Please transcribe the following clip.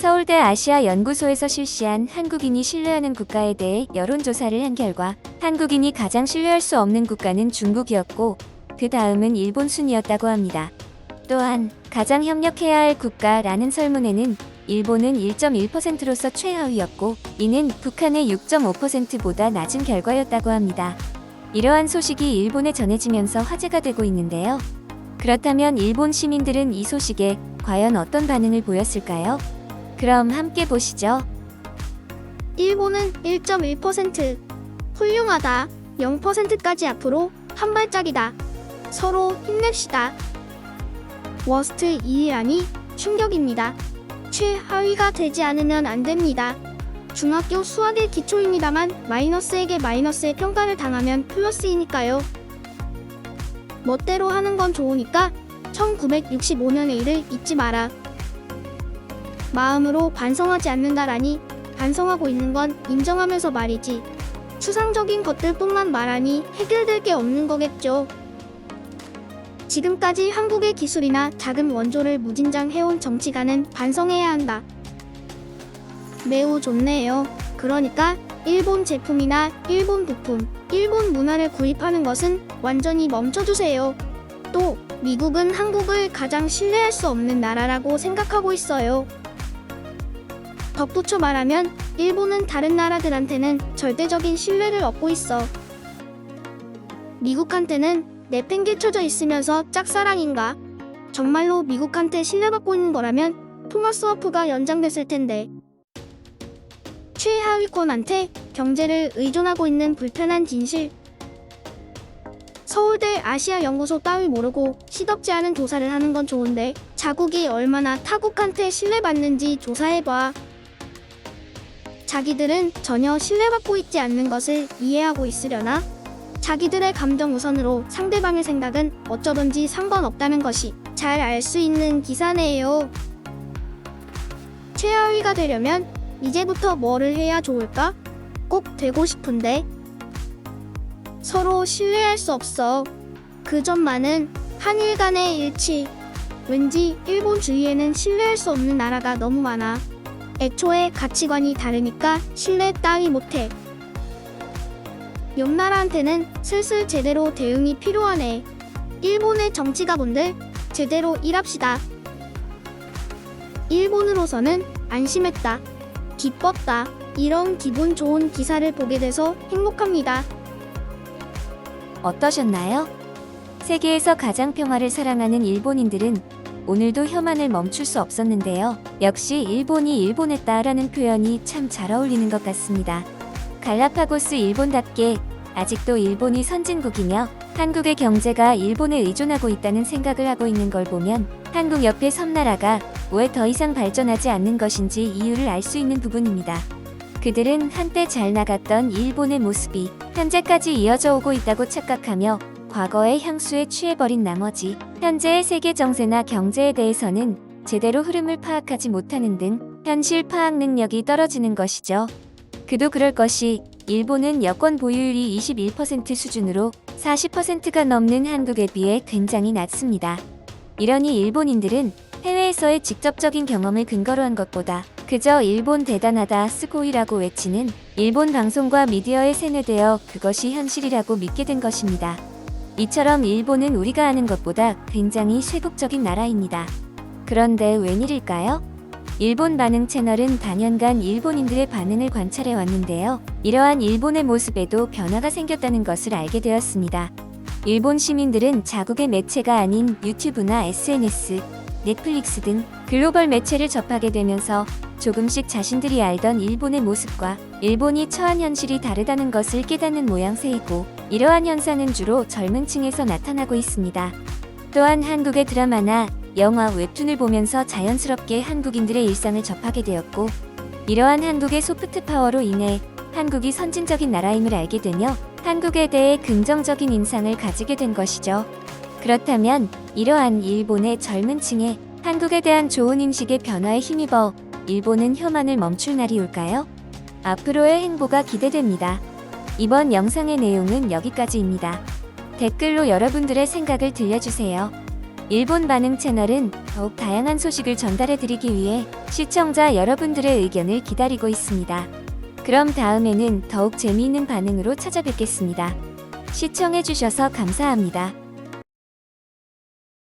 서울대 아시아연구소에서 실시한 한국인이 신뢰하는 국가에 대해 여론조사를 한 결과 한국인이 가장 신뢰할 수 없는 국가는 중국이었고 그 다음은 일본 순이었다고 합니다. 또한 가장 협력해야 할 국가라는 설문에는 일본은 1.1%로서 최하위였고 이는 북한의 6.5%보다 낮은 결과였다고 합니다. 이러한 소식이 일본에 전해지면서 화제가 되고 있는데요. 그렇다면 일본 시민들은 이 소식에 과연 어떤 반응을 보였을까요? 그럼 함께 보시죠. 일본은 1.1%. 훌륭하다. 0%까지 앞으로 한 발짝이다. 서로 힘냅시다. 워스트 2위라니 충격입니다. 최하위가 되지 않으면 안 됩니다. 중학교 수학의 기초입니다만 마이너스에게 마이너스의 평가를 당하면 플러스이니까요. 멋대로 하는 건 좋으니까 1965년의 일을 잊지 마라. 마음으로 반성하지 않는다라니 반성하고 있는 건 인정하면서 말이지. 추상적인 것들뿐만 말하니 해결될 게 없는 거겠죠. 지금까지 한국의 기술이나 자금 원조를 무진장해온 정치가는 반성해야 한다. 매우 좋네요. 그러니까 일본 제품이나 일본 부품, 일본 문화를 구입하는 것은 완전히 멈춰주세요. 또 미국은 한국을 가장 신뢰할 수 없는 나라라고 생각하고 있어요. 덧붙여 말하면 일본은 다른 나라들한테는 절대적인 신뢰를 얻고 있어. 미국한테는 내팽개쳐져 있으면서 짝사랑인가? 정말로 미국한테 신뢰받고 있는 거라면 토마스 워프가 연장됐을 텐데. 최하위권한테 경제를 의존하고 있는 불편한 진실. 서울대 아시아연구소 따위 모르고 시덥지 않은 조사를 하는 건 좋은데 자국이 얼마나 타국한테 신뢰받는지 조사해봐. 자기들은 전혀 신뢰받고 있지 않는 것을 이해하고 있으려나? 자기들의 감정 우선으로 상대방의 생각은 어쩌든지 상관없다는 것이 잘 알 수 있는 기사네요. 최하위가 되려면 이제부터 뭐를 해야 좋을까? 꼭 되고 싶은데 서로 신뢰할 수 없어. 그 점만은 한일 간의 일치. 왠지 일본 주위에는 신뢰할 수 없는 나라가 너무 많아. 애초에 가치관이 다르니까 신뢰 따위 못해. 옆 나라한테는 슬슬 제대로 대응이 필요하네. 일본의 정치가분들 제대로 일합시다. 일본으로서는 안심했다. 기뻤다. 이런 기분 좋은 기사를 보게 돼서 행복합니다. 어떠셨나요? 세계에서 가장 평화를 사랑하는 일본인들은 오늘도 혐한을 멈출 수 없었는데요. 역시 일본이 일본했다라는 표현이 참 잘 어울리는 것 같습니다. 갈라파고스 일본답게 아직도 일본이 선진국이며 한국의 경제가 일본에 의존하고 있다는 생각을 하고 있는 걸 보면 한국 옆의 섬나라가 왜 더 이상 발전하지 않는 것인지 이유를 알 수 있는 부분입니다. 그들은 한때 잘 나갔던 일본의 모습이 현재까지 이어져 오고 있다고 착각하며 과거의 향수에 취해버린 나머지 현재의 세계 정세나 경제에 대해서는 제대로 흐름을 파악하지 못하는 등 현실 파악 능력이 떨어지는 것이죠. 그도 그럴 것이 일본은 여권 보유율이 21% 수준으로 40%가 넘는 한국에 비해 굉장히 낮습니다. 이러니 일본인들은 해외에서의 직접적인 경험을 근거로 한 것보다 그저 일본 대단하다 스고이라고 외치는 일본 방송과 미디어에 세뇌되어 그것이 현실이라고 믿게 된 것입니다. 이처럼 일본은 우리가 아는 것보다 굉장히 쇄국적인 나라입니다. 그런데 웬일일까요? 일본 반응 채널은 단연간 일본인들의 반응을 관찰해 왔는데요. 이러한 일본의 모습에도 변화가 생겼다는 것을 알게 되었습니다. 일본 시민들은 자국의 매체가 아닌 유튜브나 SNS, 넷플릭스 등 글로벌 매체를 접하게 되면서 조금씩 자신들이 알던 일본의 모습과 일본이 처한 현실이 다르다는 것을 깨닫는 모양새이고 이러한 현상은 주로 젊은 층에서 나타나고 있습니다. 또한 한국의 드라마나 영화, 웹툰을 보면서 자연스럽게 한국인들의 일상을 접하게 되었고 이러한 한국의 소프트 파워로 인해 한국이 선진적인 나라임을 알게 되며 한국에 대해 긍정적인 인상을 가지게 된 것이죠. 그렇다면 이러한 일본의 젊은 층의 한국에 대한 좋은 인식의 변화에 힘입어 일본은 혐한을 멈출 날이 올까요? 앞으로의 행보가 기대됩니다. 이번 영상의 내용은 여기까지입니다. 댓글로 여러분들의 생각을 들려주세요. 일본 반응 채널은 더욱 다양한 소식을 전달해드리기 위해 시청자 여러분들의 의견을 기다리고 있습니다. 그럼 다음에는 더욱 재미있는 반응으로 찾아뵙겠습니다. 시청해주셔서 감사합니다.